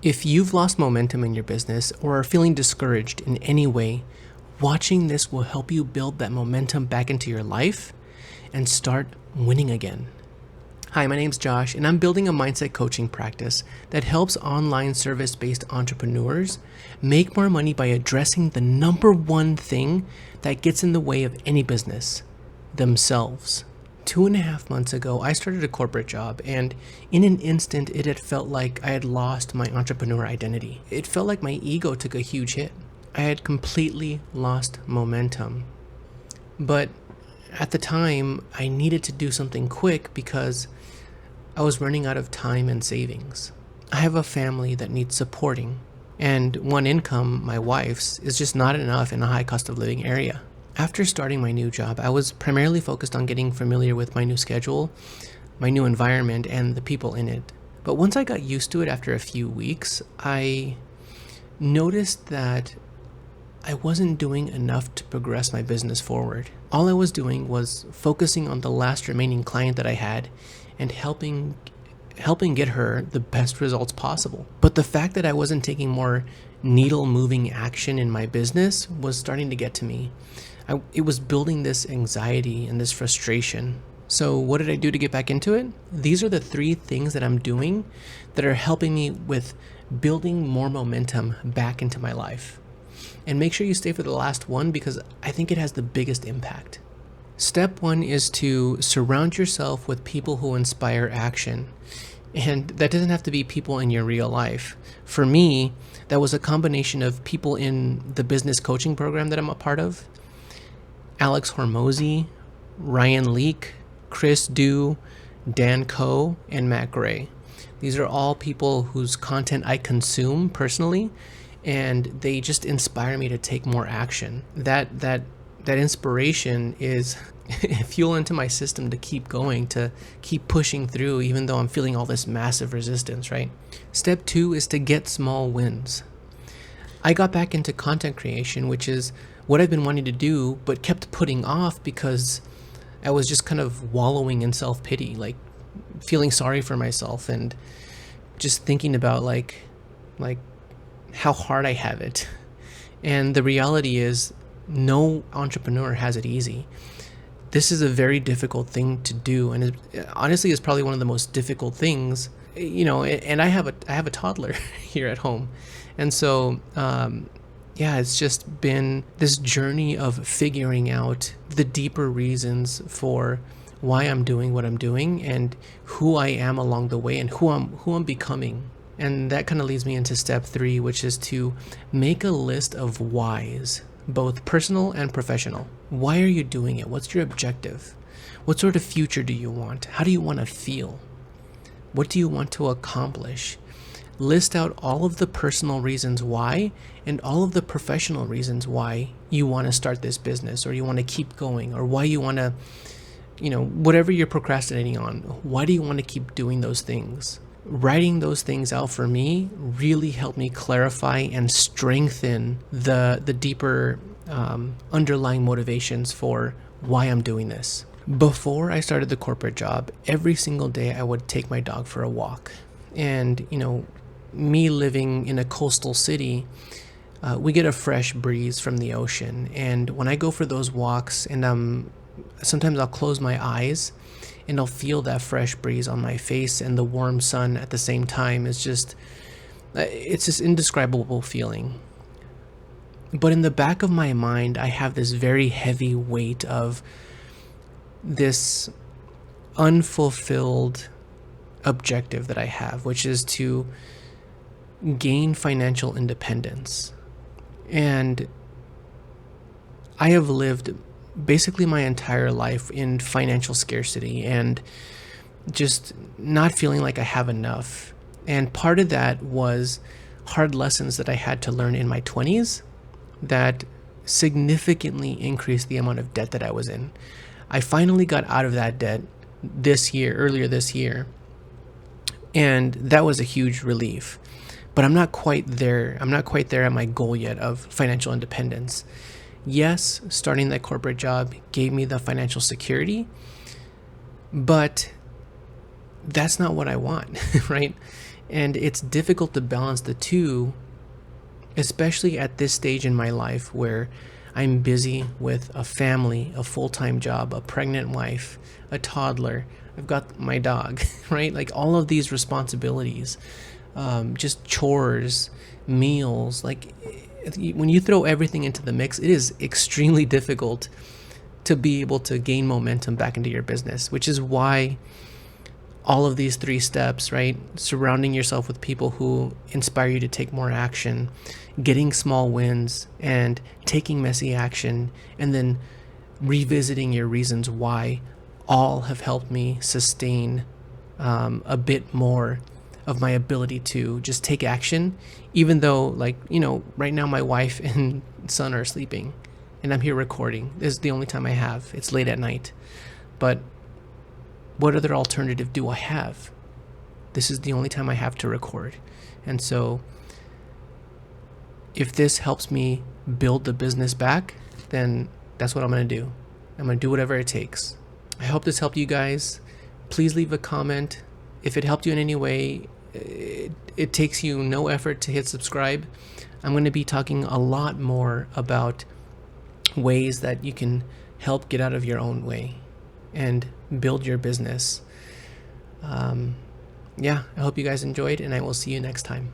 If you've lost momentum in your business or are feeling discouraged in any way, watching this will help you build that momentum back into your life and start winning again. Hi, my name's Josh, and I'm building a mindset coaching practice that helps online service-based entrepreneurs make more money by addressing the number one thing that gets in the way of any business: themselves. 2.5 months ago, I started a corporate job, and in an instant, it had felt like I had lost my entrepreneur identity. It felt like my ego took a huge hit. I had completely lost momentum. But at the time, I needed to do something quick because I was running out of time and savings. I have a family that needs supporting, and one income, my wife's, is just not enough in a high cost of living area. After starting my new job, I was primarily focused on getting familiar with my new schedule, my new environment, and the people in it. But once I got used to it after a few weeks, I noticed that I wasn't doing enough to progress my business forward. All I was doing was focusing on the last remaining client that I had and helping get her the best results possible. But the fact that I wasn't taking more needle-moving action in my business was starting to get to me. It was building this anxiety and this frustration. So what did I do to get back into it? These are the 3 things that I'm doing that are helping me with building more momentum back into my life. And make sure you stay for the last one because I think it has the biggest impact. Step 1 is to surround yourself with people who inspire action. And that doesn't have to be people in your real life. For me, that was a combination of people in the business coaching program that I'm a part of: Alex Hormozy, Ryan Leake, Chris Dew, Dan Coe, and Matt Gray. These are all people whose content I consume personally, and they just inspire me to take more action. That inspiration is fuel into my system to keep going, to keep pushing through, even though I'm feeling all this massive resistance, right? Step 2 is to get small wins. I got back into content creation, which is what I've been wanting to do, but kept putting off because I was just kind of wallowing in self-pity, like feeling sorry for myself and just thinking about like how hard I have it. And the reality is no entrepreneur has it easy. This is a very difficult thing to do, and honestly is probably one of the most difficult things, and I have a toddler here at home. And so it's just been this journey of figuring out the deeper reasons for why I'm doing what I'm doing and who I am along the way and who I'm becoming. And that kind of leads me into step 3, which is to make a list of whys, both personal and professional. Why are you doing it? What's your objective? What sort of future do you want? How do you want to feel? What do you want to accomplish? List out all of the personal reasons why and all of the professional reasons why you want to start this business, or you want to keep going, or why you want to, whatever you're procrastinating on, why do you want to keep doing those things? Writing those things out for me really helped me clarify and strengthen the deeper underlying motivations for why I'm doing this. Before I started the corporate job, every single day I would take my dog for a walk. And, me living in a coastal city, we get a fresh breeze from the ocean. And when I go for those walks, and sometimes I'll close my eyes and I'll feel that fresh breeze on my face and the warm sun at the same time. It's this indescribable feeling. But in the back of my mind, I have this very heavy weight of this unfulfilled objective that I have, which is to gain financial independence. And I have lived basically my entire life in financial scarcity and just not feeling like I have enough. And part of that was hard lessons that I had to learn in my 20s that significantly increased the amount of debt that I was in. I finally got out of that debt earlier this year, and that was a huge relief. But I'm not quite there. I'm not quite there at my goal yet of financial independence. Yes, starting that corporate job gave me the financial security, but that's not what I want, right? And it's difficult to balance the two, especially at this stage in my life where I'm busy with a family, a full-time job, a pregnant wife, a toddler. I've got my dog, right? Like all of these responsibilities, just chores, meals. Like when you throw everything into the mix, it is extremely difficult to be able to gain momentum back into your business, which is why all of these 3 steps, right? Surrounding yourself with people who inspire you to take more action, getting small wins, and taking messy action, and then revisiting your reasons why, all have helped me sustain a bit more of my ability to just take action, even though, like, right now my wife and son are sleeping and I'm here recording. This is the only time I have. It's late at night. But what other alternative do I have? This is the only time I have to record. And so if this helps me build the business back, then that's what I'm going to do. I'm going to do whatever it takes. I hope this helped you guys. Please leave a comment. If it helped you in any way, it takes you no effort to hit subscribe. I'm going to be talking a lot more about ways that you can help get out of your own way and build your business. I hope you guys enjoyed, and I will see you next time.